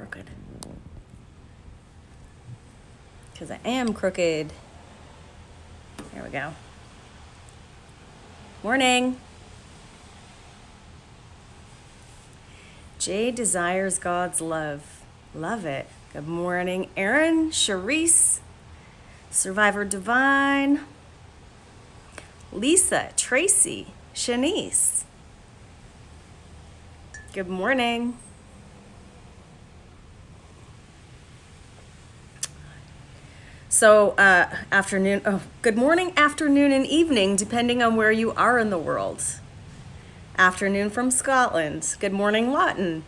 crooked. Because I am crooked. There we go. Morning. Jay desires God's love. Love it. Good morning, Aaron, Charisse, Survivor Divine, Lisa, Tracy, Shanice. Good morning. So, good morning, afternoon, and evening, depending on where you are in the world. Afternoon from Scotland. Good morning, Lawton.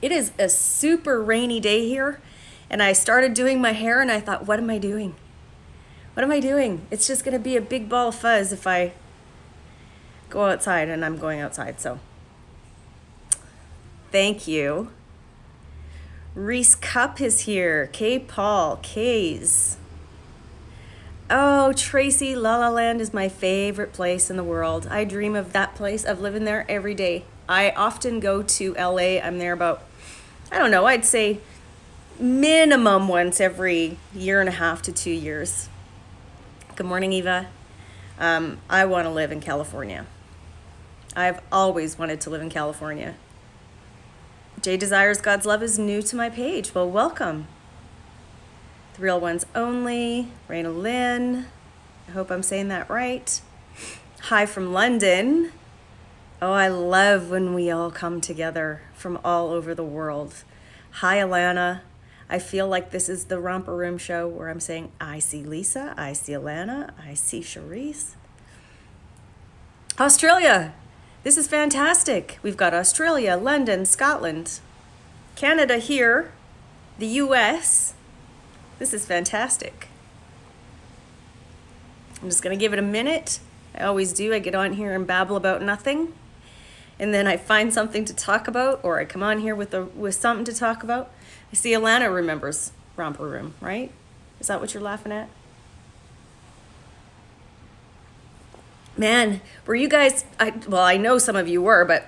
It is a super rainy day here, and I started doing my hair, and I thought, what am I doing? What am I doing? It's just going to be a big ball of fuzz if I go outside, and I'm going outside, so thank you. Reese Cup is here. K. Paul, K's. Oh, Tracy, La La Land is my favorite place in the world. I dream of that place, of living there every day. I often go to LA. I'm there about, I don't know, I'd say minimum once every year and a half to 2 years. Good morning, Eva. I want to live in California. I've always wanted to live in California. Jay Desires God's Love is new to my page. Well, welcome. The Real Ones Only, Raina Lynn. I hope I'm saying that right. Hi from London. Oh, I love when we all come together from all over the world. Hi, Alana. I feel like this is the Romper Room show where I'm saying, I see Lisa, I see Alana, I see Charisse. Australia. This is fantastic. We've got Australia, London, Scotland, Canada here, the US. This is fantastic. I'm just going to give it a minute. I always do. I get on here and babble about nothing. And then I find something to talk about, or I come on here with something to talk about. I see Alana remembers Romper Room, right? Is that what you're laughing at? Man, were you guys, I know some of you were, but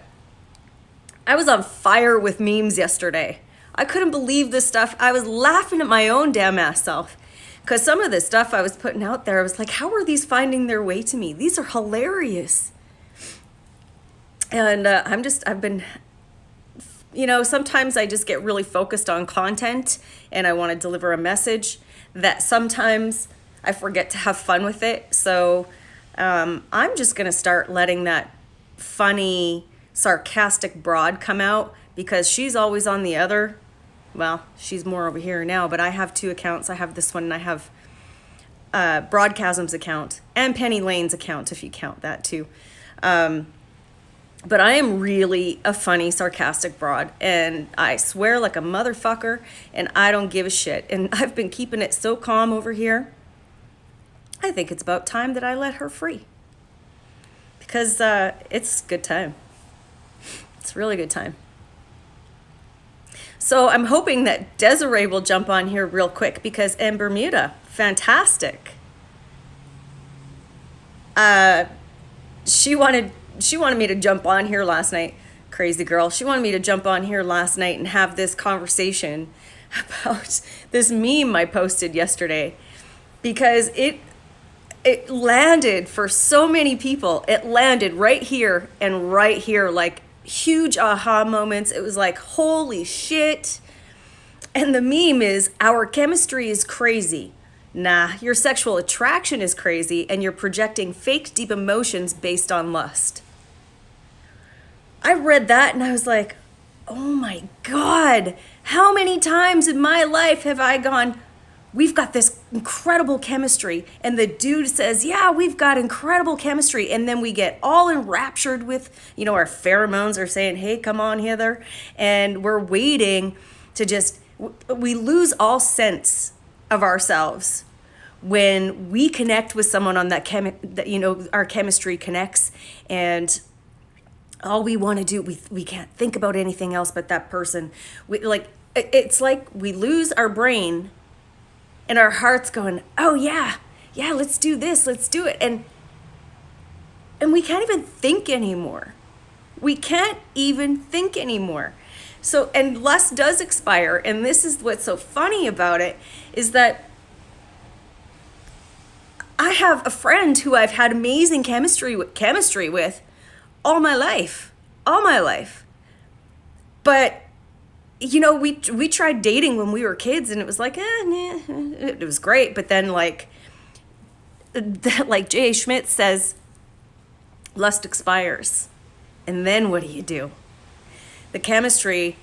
I was on fire with memes yesterday. I couldn't believe this stuff. I was laughing at my own damn ass self because some of this stuff I was putting out there, I was like, how are these finding their way to me? These are hilarious. And I've been, sometimes I just get really focused on content and I want to deliver a message that sometimes I forget to have fun with it. So I'm just going to start letting that funny, sarcastic broad come out because she's always on the other. Well, she's more over here now, but I have two accounts. I have this one and I have Broadcasm's account and Penny Lane's account, if you count that too. But I am really a funny, sarcastic broad and I swear like a motherfucker and I don't give a shit. And I've been keeping it so calm over here. I think it's about time that I let her free because it's a good time. It's a really good time. So I'm hoping that Desiree will jump on here real quick because in Bermuda, fantastic. She wanted me to jump on here last night. Crazy girl. She wanted me to jump on here last night and have this conversation about this meme I posted yesterday because it landed for so many people. It landed right here and right here, like huge aha moments. It was like, holy shit. And the meme is, our chemistry is crazy. Nah, your sexual attraction is crazy and you're projecting fake deep emotions based on lust. I read that and I was like, oh my God, how many times in my life have I gone, we've got this incredible chemistry, and the dude says, yeah, we've got incredible chemistry, and then we get all enraptured with, our pheromones are saying, hey, come on hither, and we're waiting to we lose all sense of ourselves when we connect with someone on that our chemistry connects, and all we want to do, we can't think about anything else but that person. It's like we lose our brain and our heart's going, oh yeah, let's do this, let's do it. And we can't even think anymore. We can't even think anymore So, and lust does expire. And this is what's so funny about it, is that I have a friend who I've had amazing chemistry with all my life. All my life. But you know, we tried dating when we were kids, and it was like, nah. It was great, but then like J.A. Schmidt says, lust expires, and then what do? The chemistry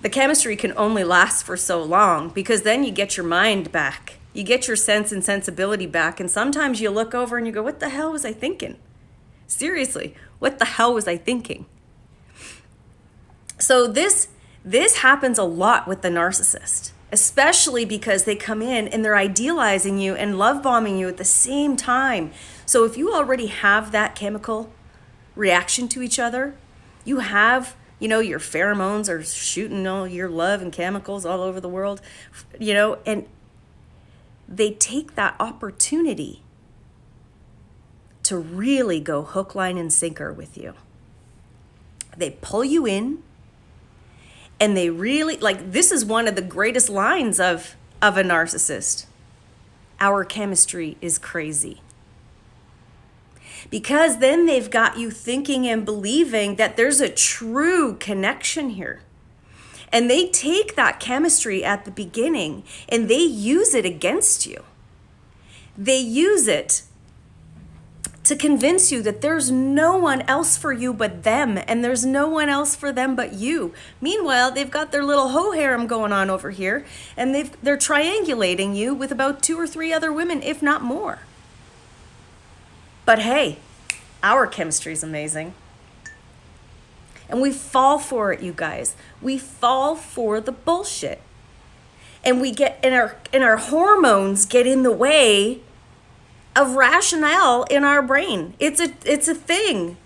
can only last for so long, because then you get your mind back, you get your sense and sensibility back, and sometimes you look over and you go, what the hell was I thinking? Seriously, what the hell was I thinking? So this happens a lot with the narcissist, especially because they come in and they're idealizing you and love bombing you at the same time. So if you already have that chemical reaction to each other, you have, you know, your pheromones are shooting all your love and chemicals all over the world, you know, and they take that opportunity to really go hook, line, and sinker with you. They pull you in. And they really, like, this is one of the greatest lines of a narcissist. Our chemistry is crazy. Because then they've got you thinking and believing that there's a true connection here. And they take that chemistry at the beginning and they use it against you. They use it to convince you that there's no one else for you but them, and there's no one else for them but you. Meanwhile, they've got their little hoe harem going on over here, and they're triangulating you with about 2 or 3 other women, if not more. But hey, our chemistry is amazing. And we fall for it, you guys. We fall for the bullshit. And we get, and our hormones get in the way of rationale in our brain. It's a thing.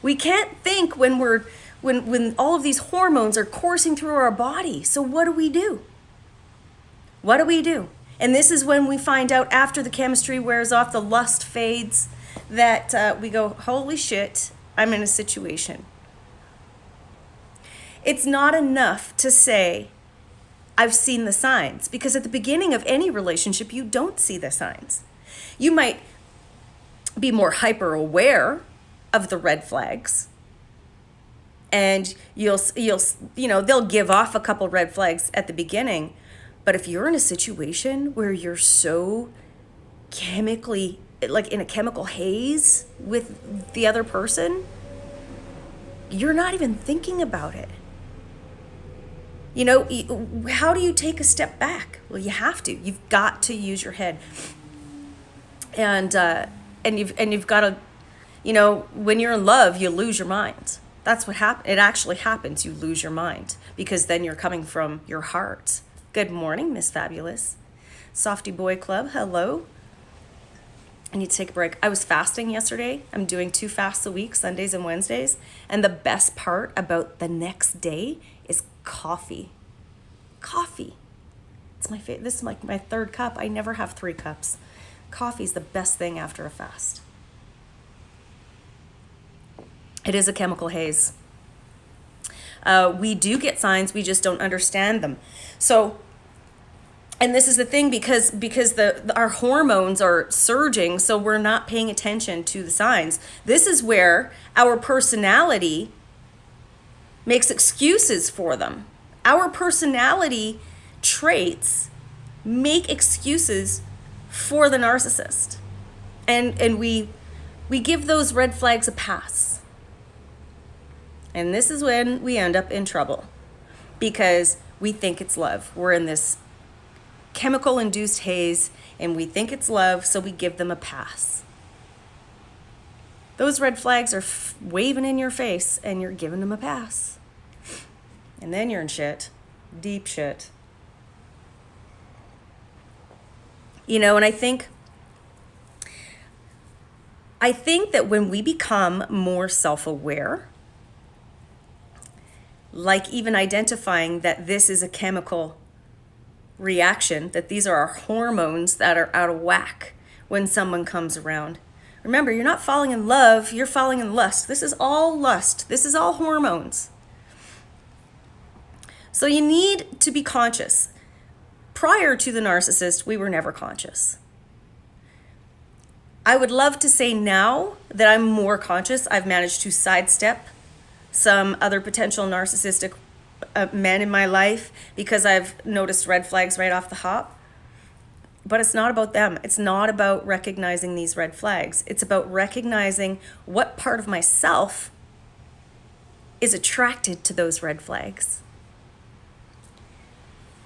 We can't think when all of these hormones are coursing through our body. So what do? What do? And this is when we find out, after the chemistry wears off, the lust fades, that we go, holy shit, I'm in a situation. It's not enough to say, I've seen the signs, because at the beginning of any relationship, you don't see the signs. You might be more hyper aware of the red flags, and you'll they'll give off a couple red flags at the beginning. But if you're in a situation where you're so chemically, like in a chemical haze with the other person, you're not even thinking about it. You know, how do you take a step back? Well, you have to. You've got to use your head. And you've got to, you know, when you're in love, you lose your mind. That's what happens. It actually happens. You lose your mind, because then you're coming from your heart. Good morning, Miss Fabulous. Softy Boy Club, hello. I need to take a break. I was fasting yesterday. I'm doing 2 fasts a week, Sundays and Wednesdays. And the best part about the next day is coffee. Coffee. It's my favorite. This is like my 3rd cup. I never have 3 cups. Coffee's the best thing after a fast. It is a chemical haze. We do get signs, we just don't understand them. So, and this is the thing, because our hormones are surging, so we're not paying attention to the signs. This is where our personality makes excuses for them. Our personality traits make excuses for the narcissist. And we give those red flags a pass. And this is when we end up in trouble, because we think it's love. We're in this chemical induced haze and we think it's love, so we give them a pass. Those red flags are waving in your face and you're giving them a pass. And then you're in shit, deep shit. You know, and I think that when we become more self-aware, like even identifying that this is a chemical reaction, that these are our hormones that are out of whack when someone comes around. Remember, you're not falling in love, you're falling in lust. This is all lust. This is all hormones. So you need to be conscious. Prior to the narcissist, we were never conscious. I would love to say now that I'm more conscious. I've managed to sidestep some other potential narcissistic men in my life because I've noticed red flags right off the hop. But it's not about them. It's not about recognizing these red flags. It's about recognizing what part of myself is attracted to those red flags.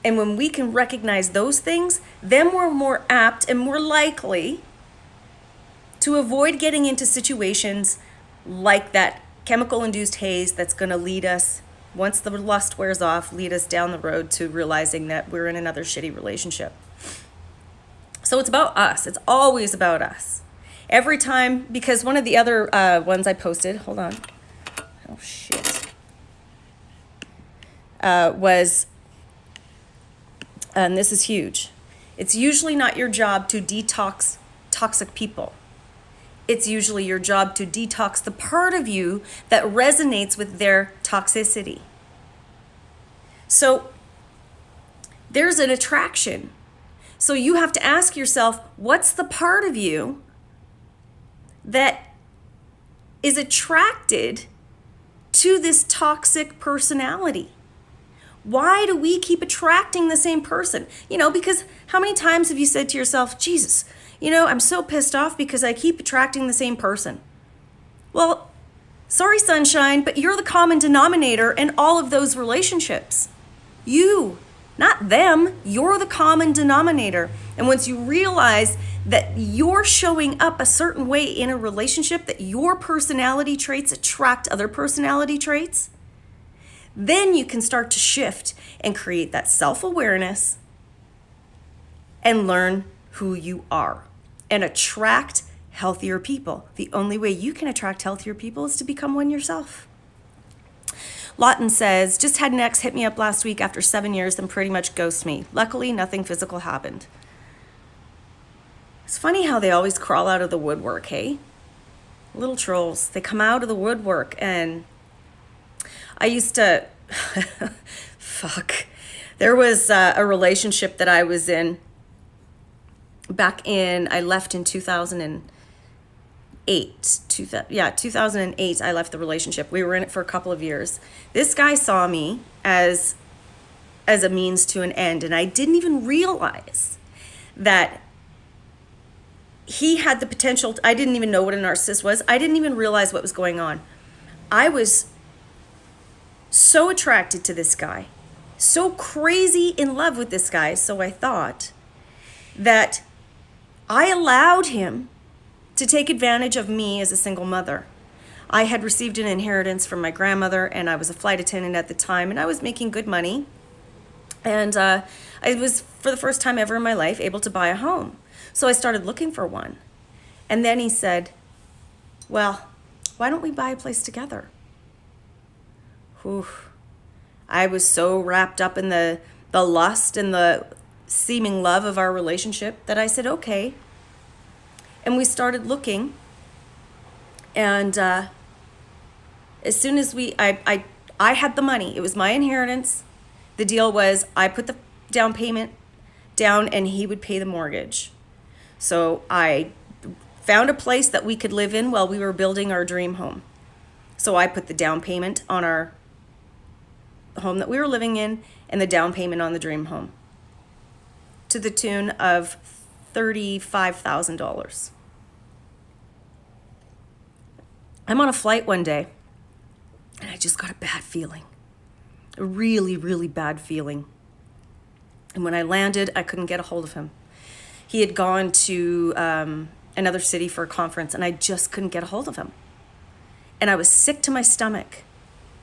And when we can recognize those things, then we're more apt and more likely to avoid getting into situations like that chemical-induced haze that's going to lead us, once the lust wears off, lead us down the road to realizing that we're in another shitty relationship. So it's about us. It's always about us. Every time, because one of the other ones I posted, hold on. Oh, shit. Was, and this is huge, it's usually not your job to detox toxic people. It's usually your job to detox the part of you that resonates with their toxicity. So there's an attraction. So you have to ask yourself, what's the part of you that is attracted to this toxic personality? Why do we keep attracting the same person? Because how many times have you said to yourself, Jesus, I'm so pissed off because I keep attracting the same person. Well, sorry, sunshine, but you're the common denominator in all of those relationships. You, not them, you're the common denominator. And once you realize that you're showing up a certain way in a relationship, that your personality traits attract other personality traits, then you can start to shift and create that self-awareness and learn who you are and attract healthier people. The only way you can attract healthier people is to become one yourself. Lawton says, just had an ex hit me up last week after 7 years and pretty much ghost me. Luckily, nothing physical happened. It's funny how they always crawl out of the woodwork, hey? Little trolls. They come out of the woodwork. And I used to, there was a relationship that I was in I left in 2008. 2008, I left the relationship. We were in it for a couple of years. This guy saw me as a means to an end, and I didn't even realize that he had the potential. I didn't even know what a narcissist was. I didn't even realize what was going on. I was so attracted to this guy, so crazy in love with this guy, so I thought, that I allowed him to take advantage of me as a single mother. I had received an inheritance from my grandmother, and I was a flight attendant at the time, and I was making good money. And I was, for the first time ever in my life, able to buy a home. So I started looking for one. And then he said, well, why don't we buy a place together? Whew. I was so wrapped up in the lust and the seeming love of our relationship that I said, okay. And we started looking. And as soon as I had the money, it was my inheritance. The deal was I put the down payment down and he would pay the mortgage. So I found a place that we could live in while we were building our dream home. So I put the down payment on our home that we were living in and the down payment on the dream home to the tune of $35,000. I'm on a flight one day and I just got a bad feeling, a really, really bad feeling. And when I landed, I couldn't get a hold of him. He had gone to another city for a conference and I just couldn't get a hold of him. And I was sick to my stomach.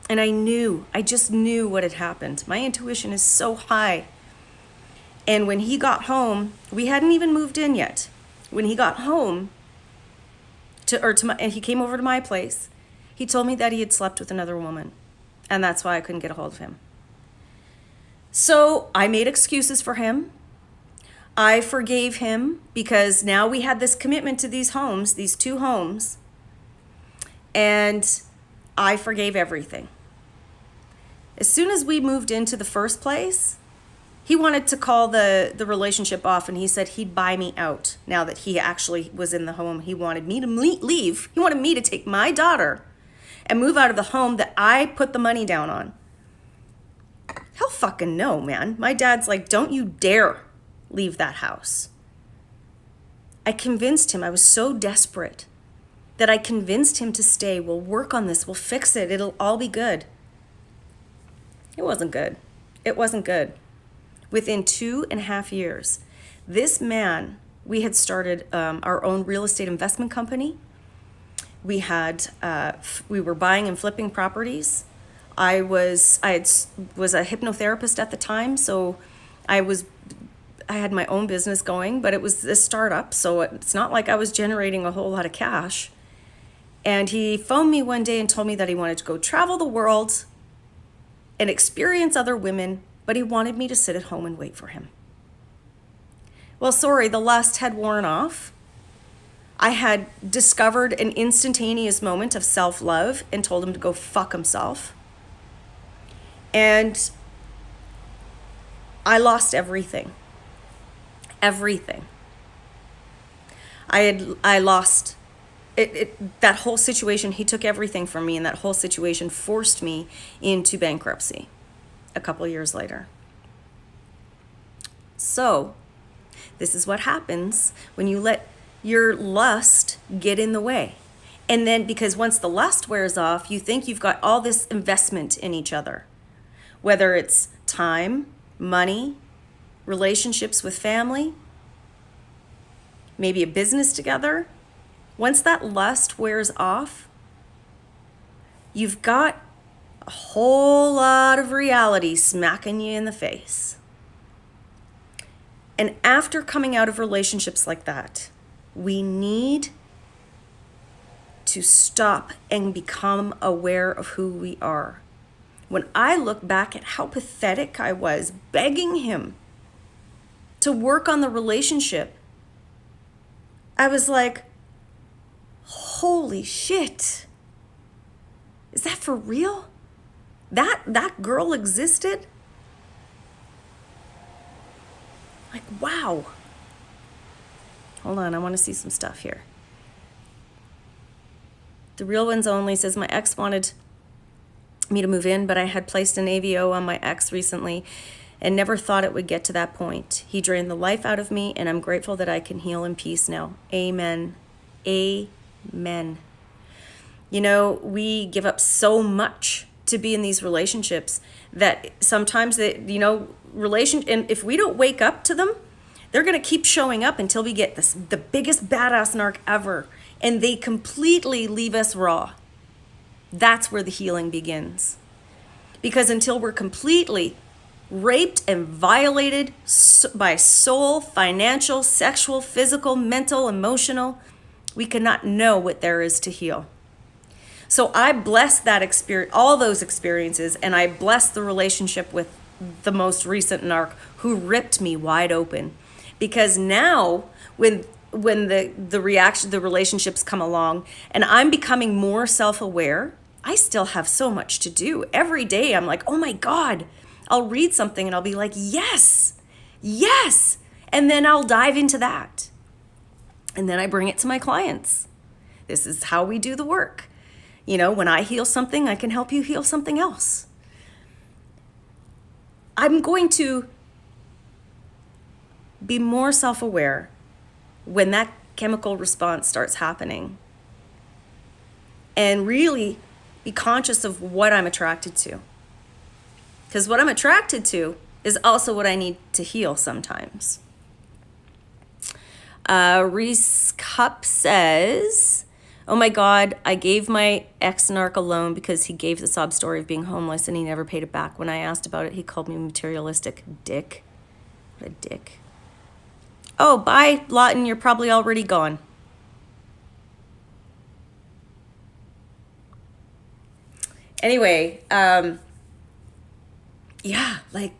And I just knew what had happened. My intuition is so high. And when he got home, we hadn't even moved in yet. When he got home, and he came over to my place, he told me that he had slept with another woman. And that's why I couldn't get a hold of him. So I made excuses for him. I forgave him because now we had this commitment to these homes, these two homes. And I forgave everything. As soon as we moved into the first place, he wanted to call the relationship off, and he said he'd buy me out now that he actually was in the home. He wanted me to leave. He wanted me to take my daughter and move out of the home that I put the money down on. Hell fucking no, man. My dad's like, don't you dare leave that house. I convinced him. I was so desperate that I convinced him to stay. We'll work on this. We'll fix it. It'll all be good. It wasn't good. It wasn't good. Within 2.5 years, this man, we had started our own real estate investment company. We were buying and flipping properties. I was a hypnotherapist at the time, so I had my own business going, but it was a startup, so it's not like I was generating a whole lot of cash. And he phoned me one day and told me that he wanted to go travel the world and experience other women, but he wanted me to sit at home and wait for him. Well, sorry, the lust had worn off. I had discovered an instantaneous moment of self-love and told him to go fuck himself. And I lost everything. Everything. I lost it. That whole situation, he took everything from me, and that whole situation forced me into bankruptcy a couple of years later. So, this is what happens when you let your lust get in the way. And then, because once the lust wears off, you think you've got all this investment in each other, whether it's time, money, relationships with family, maybe a business together. Once that lust wears off, you've got a whole lot of reality smacking you in the face. And after coming out of relationships like that, we need to stop and become aware of who we are. When I look back at how pathetic I was begging him to work on the relationship, I was like, holy shit. Is that for real? That girl existed? Like, wow. Hold on, I want to see some stuff here. The Real Ones Only says, my ex wanted me to move in, but I had placed an AVO on my ex recently and never thought it would get to that point. He drained the life out of me, and I'm grateful that I can heal in peace now. Amen. Amen. You know, we give up so much to be in these relationships that sometimes and if we don't wake up to them, they're going to keep showing up until we get the biggest badass narc ever, and they completely leave us raw. That's where the healing begins. Because until we're completely raped and violated by soul, financial, sexual, physical, mental, emotional, we cannot know what there is to heal. So I bless that experience, all those experiences, and I bless the relationship with the most recent narc who ripped me wide open. Because now when the relationships come along and I'm becoming more self-aware, I still have so much to do. Every day I'm like, oh my God, I'll read something and I'll be like, yes. And then I'll dive into that. And then I bring it to my clients. This is how we do the work. You know, when I heal something, I can help you heal something else. I'm going to be more self-aware when that chemical response starts happening, and really be conscious of what I'm attracted to. Because what I'm attracted to is also what I need to heal sometimes. Reese Cup says, oh my God, I gave my ex-narc a loan because he gave the sob story of being homeless and he never paid it back. When I asked about it, he called me materialistic dick. What a dick. Oh, bye, Lawton, you're probably already gone. Anyway, like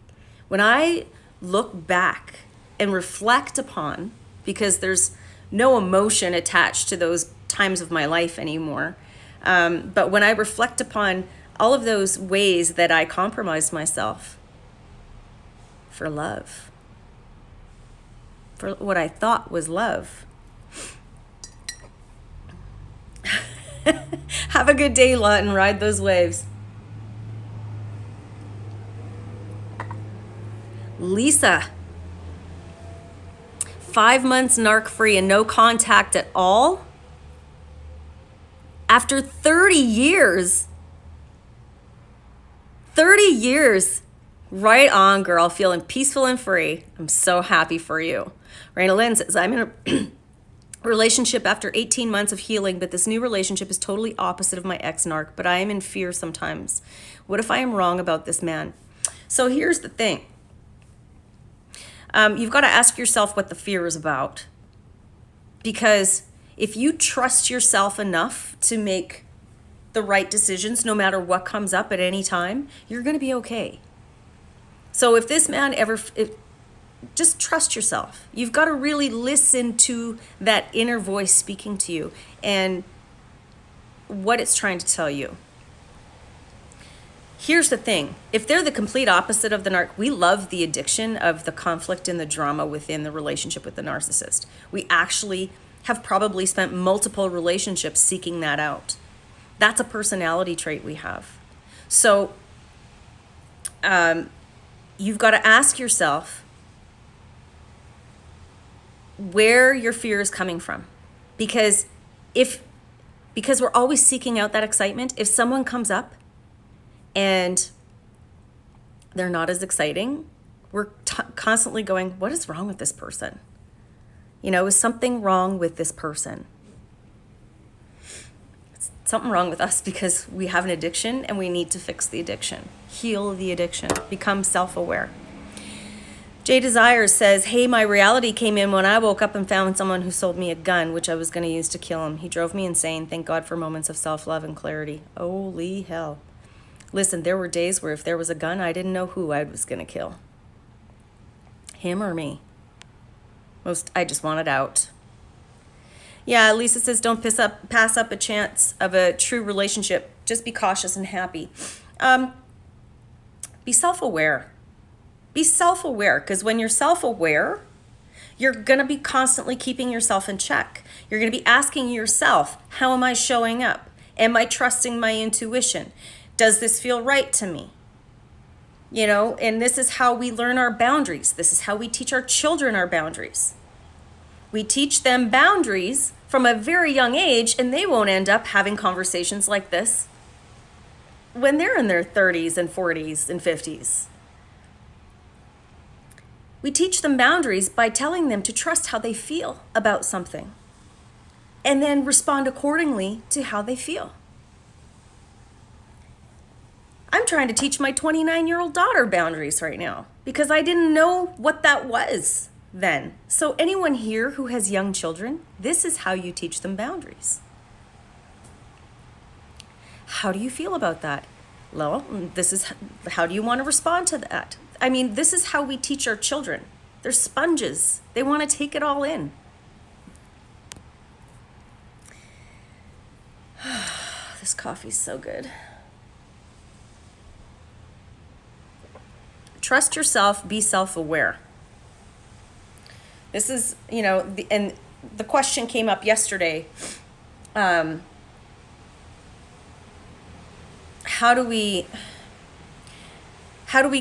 when I look back and reflect upon, because there's no emotion attached to those times of my life anymore, but when I reflect upon all of those ways that I compromised myself for love, for what I thought was love. Have a good day, Lot, and ride those waves. Lisa, 5 months narc free and no contact at all after 30 years. 30 years. Right on, girl. Feeling peaceful and free. I'm so happy for you. Raina Lynn says, I'm in a relationship after 18 months of healing, but this new relationship is totally opposite of my ex-narc, but I am in fear sometimes. What if I am wrong about this man? So here's the thing. You've got to ask yourself what the fear is about. Because if you trust yourself enough to make the right decisions, no matter what comes up at any time, you're going to be okay. So if this man just trust yourself. You've got to really listen to that inner voice speaking to you and what it's trying to tell you. Here's the thing. If they're the complete opposite of the narc, we love the addiction of the conflict and the drama within the relationship with the narcissist. We actually have probably spent multiple relationships seeking that out. That's a personality trait we have. So you've got to ask yourself where your fear is coming from. Because we're always seeking out that excitement, if someone comes up and they're not as exciting, we're constantly going, what is wrong with this person? Is something wrong with this person? It's something wrong with us because we have an addiction and we need to fix the addiction, heal the addiction, become self-aware. Jay Desires says, hey, my reality came in when I woke up and found someone who sold me a gun, which I was going to use to kill him. He drove me insane. Thank God for moments of self-love and clarity. Holy hell. Listen, there were days where if there was a gun, I didn't know who I was going to kill. Him or me. I just wanted out. Yeah, Lisa says, don't pass up a chance of a true relationship. Just be cautious and happy. Be self-aware. Be self-aware, because when you're self-aware, you're going to be constantly keeping yourself in check. You're going to be asking yourself, how am I showing up? Am I trusting my intuition? Does this feel right to me? And this is how we learn our boundaries. This is how we teach our children our boundaries. We teach them boundaries from a very young age, and they won't end up having conversations like this when they're in their 30s and 40s and 50s. We teach them boundaries by telling them to trust how they feel about something and then respond accordingly to how they feel. I'm trying to teach my 29-year-old daughter boundaries right now because I didn't know what that was then. So anyone here who has young children, this is how you teach them boundaries. How do you feel about that? Well, how do you want to respond to that? I mean, this is how we teach our children. They're sponges. They want to take it all in. This coffee's so good. Trust yourself, be self-aware. This is, and the question came up yesterday. How do we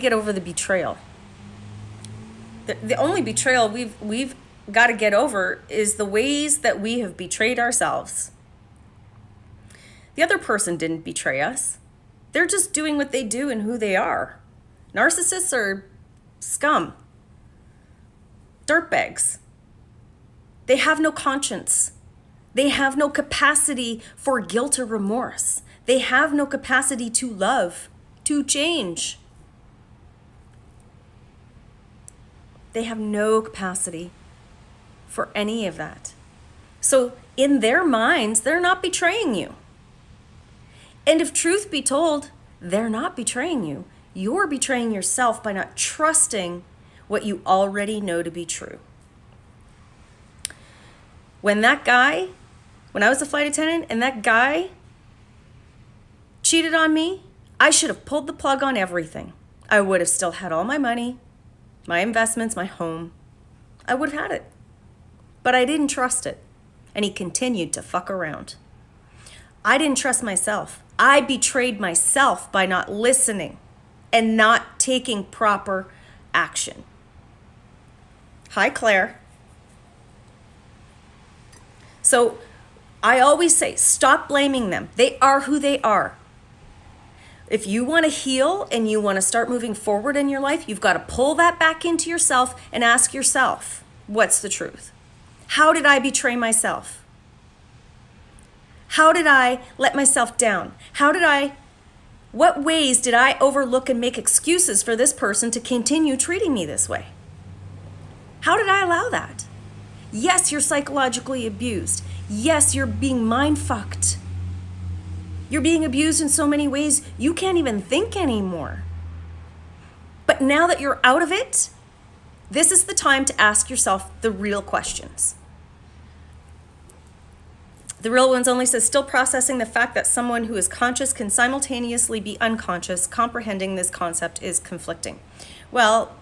get over the betrayal? The only betrayal we've got to get over is the ways that we have betrayed ourselves. The other person didn't betray us. They're just doing what they do and who they are. Narcissists are scum, dirtbags. They have no conscience. They have no capacity for guilt or remorse. They have no capacity to love, to change. They have no capacity for any of that. So in their minds, they're not betraying you. And if truth be told, they're not betraying you. You're betraying yourself by not trusting what you already know to be true. When I was a flight attendant and that guy cheated on me, I should have pulled the plug on everything. I would have still had all my money, my investments, my home. I would have had it. But I didn't trust it. And he continued to fuck around. I didn't trust myself. I betrayed myself by not listening and not taking proper action. Hi, Claire. So I always say, stop blaming them. They are who they are. If you want to heal and you want to start moving forward in your life, you've got to pull that back into yourself and ask yourself, what's the truth? How did I betray myself? How did I let myself down? What ways did I overlook and make excuses for this person to continue treating me this way? How did I allow that? Yes, you're psychologically abused. Yes, you're being mind-fucked. You're being abused in so many ways, you can't even think anymore. But now that you're out of it, this is the time to ask yourself the real questions. The Real Ones Only says, still processing the fact that someone who is conscious can simultaneously be unconscious. Comprehending this concept is conflicting. Well,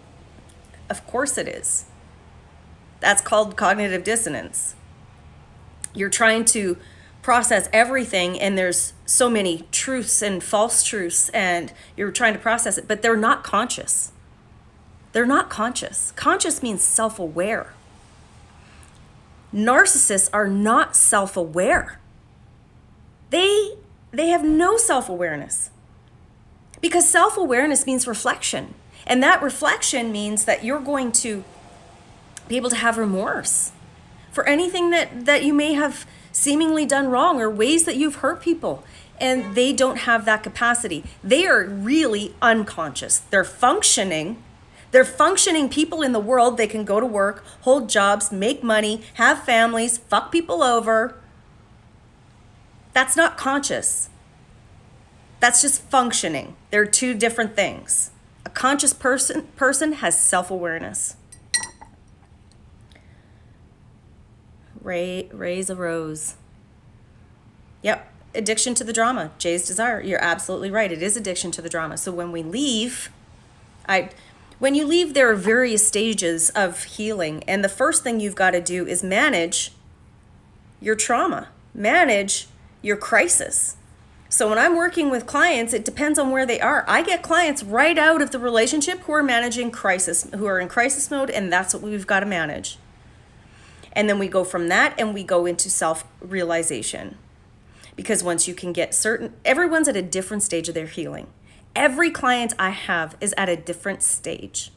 of course it is. That's called cognitive dissonance. You're trying to process everything, and there's so many truths and false truths, and you're trying to process it, but they're not conscious. They're not conscious. Conscious means self-aware. Narcissists are not self-aware. They have no self-awareness, because self-awareness means reflection, and that reflection means that you're going to be able to have remorse for anything that you may have seemingly done wrong, or ways that you've hurt people, and they don't have that capacity. They are really unconscious. They're functioning people in the world. They can go to work, hold jobs, make money, have families, fuck people over. That's not conscious. That's just functioning. They're two different things. A conscious person has self-awareness. Raise a rose. Yep, addiction to the drama. Jay's desire. You're absolutely right. It is addiction to the drama. So when we leave, when you leave, there are various stages of healing. And the first thing you've got to do is manage your trauma, manage your crisis. So when I'm working with clients, it depends on where they are. I get clients right out of the relationship who are managing crisis, who are in crisis mode, and that's what we've got to manage. And then we go from that and we go into self-realization. Because once you can get everyone's at a different stage of their healing. Every client I have is at a different stage.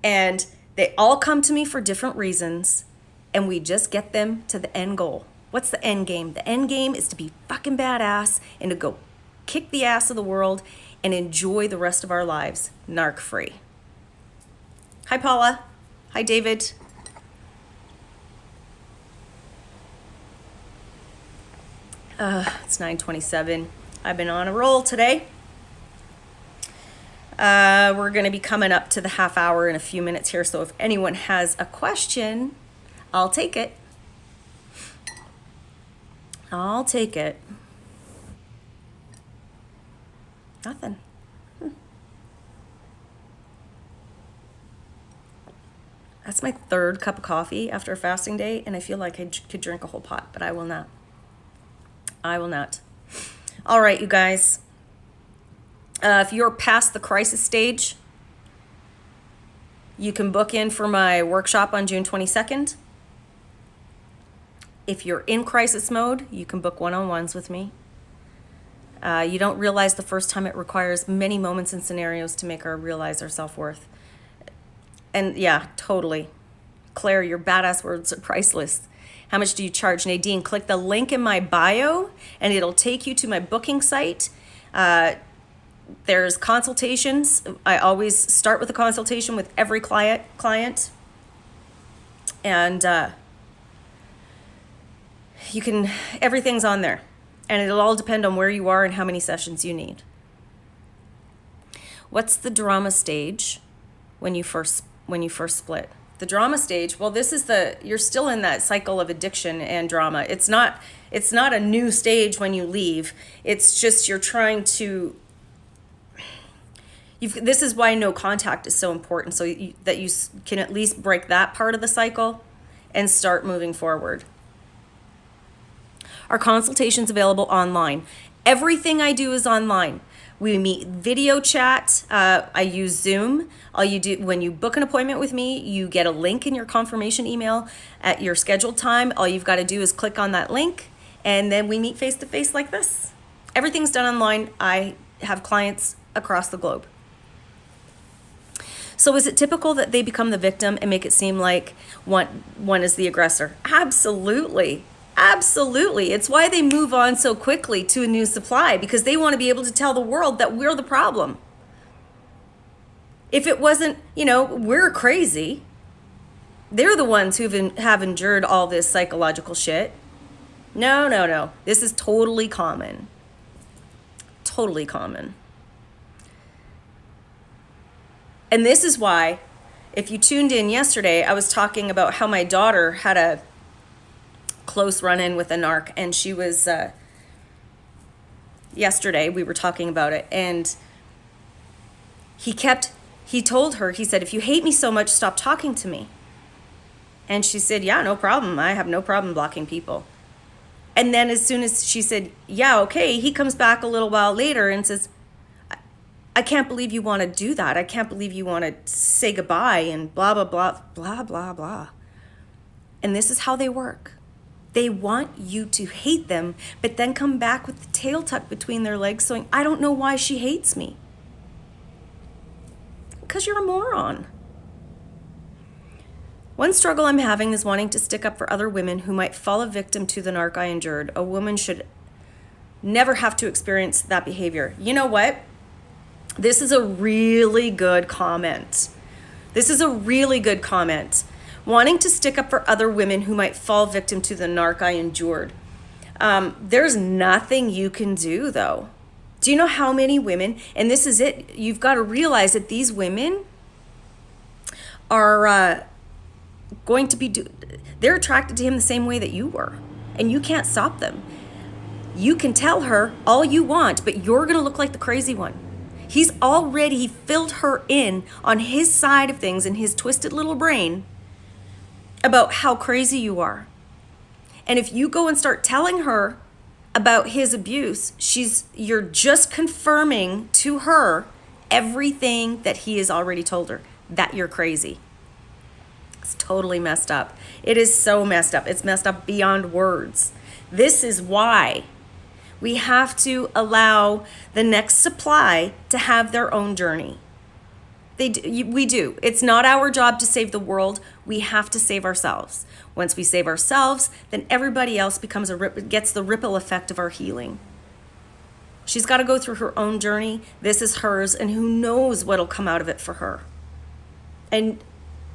And they all come to me for different reasons, and we just get them to the end goal. What's the end game? The end game is to be fucking badass and to go kick the ass of the world and enjoy the rest of our lives narc-free. Hi, Paula. Hi, David. It's 9:27. I've been on a roll today. We're going to be coming up to the half hour in a few minutes here. So if anyone has a question, I'll take it. I'll take it. Nothing. That's my third cup of coffee after a fasting day, and I feel like I could drink a whole pot, but I will not. I will not. All right, you guys. If you're past the crisis stage, you can book in for my workshop on June 22nd. If you're in crisis mode, you can book one-on-ones with me. You don't realize the first time. It requires many moments and scenarios to make her realize our self-worth. And yeah, totally. Claire, your badass words are priceless. How much do you charge? Nadine, click the link in my bio and it'll take you to my booking site. There's consultations. I always start with a consultation with every client. And everything's on there. And it'll all depend on where you are and how many sessions you need. What's the drama stage when you first split? The drama stage, well, you're still in that cycle of addiction and drama. It's not a new stage when you leave. It's just you're trying to, this is why no contact is so important, so that you can at least break that part of the cycle and start moving forward. Our consultation's available online. Everything I do is online. We meet video chat. I use Zoom. All you do when you book an appointment with me, you get a link in your confirmation email at your scheduled time. All you've got to do is click on that link, and then we meet face to face like this. Everything's done online. I have clients across the globe. So is it typical that they become the victim and make it seem like one is the aggressor? Absolutely. Absolutely. It's why they move on so quickly to a new supply, because they want to be able to tell the world that we're the problem. If it wasn't, we're crazy. They're the ones who have endured all this psychological shit. No. This is totally common. Totally common. And this is why, if you tuned in yesterday, I was talking about how my daughter had a close run-in with a narc, and she was, yesterday we were talking about it, and he told her, he said, if you hate me so much, stop talking to me. And she said, yeah, no problem. I have no problem blocking people. And then as soon as she said, yeah, okay, he comes back a little while later and says, I can't believe you want to do that. I can't believe you want to say goodbye and blah, blah, blah, blah, blah, blah. And this is how they work. They want you to hate them, but then come back with the tail tucked between their legs saying, I don't know why she hates me. Because you're a moron. One struggle I'm having is wanting to stick up for other women who might fall a victim to the narc I endured. A woman should never have to experience that behavior. You know what? This is a really good comment. Wanting to stick up for other women who might fall victim to the narc I endured. There's nothing you can do, though. Do you know how many women, and this is it, you've got to realize that these women are going to be, they're attracted to him the same way that you were, and you can't stop them. You can tell her all you want, but you're going to look like the crazy one. He's already filled her in on his side of things in his twisted little brain about how crazy you are. And if you go and start telling her about his abuse, you're just confirming to her everything that he has already told her, that you're crazy. It's totally messed up. It is so messed up. It's messed up beyond words. This is why we have to allow the next supply to have their own journey. We do. It's not our job to save the world. We have to save ourselves. Once we save ourselves, then everybody else gets the ripple effect of our healing. She's got to go through her own journey. This is hers, and who knows what'll come out of it for her. And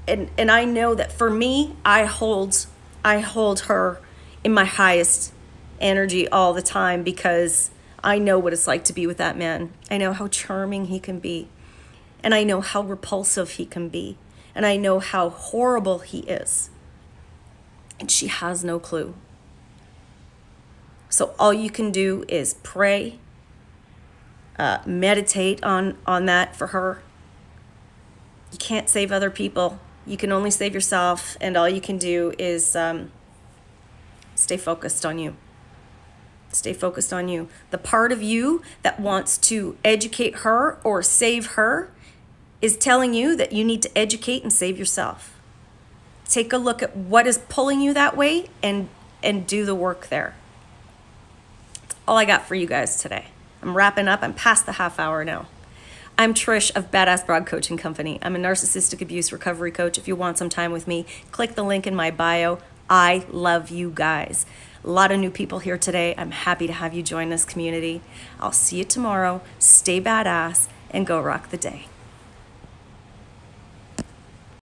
I know that for me, I hold her in my highest energy all the time, because I know what it's like to be with that man. I know how charming he can be, and I know how repulsive he can be, and I know how horrible he is, and she has no clue. So all you can do is pray, meditate on that for her. You can't save other people. You can only save yourself, and all you can do is stay focused on you. Stay focused on you. The part of you that wants to educate her or save her is telling you that you need to educate and save yourself. Take a look at what is pulling you that way and do the work there. That's all I got for you guys today. I'm wrapping up. I'm past the half hour now. I'm Trish of Badass Broad Coaching Company. I'm a narcissistic abuse recovery coach. If you want some time with me, click the link in my bio. I love you guys. A lot of new people here today. I'm happy to have you join this community. I'll see you tomorrow. Stay badass and go rock the day.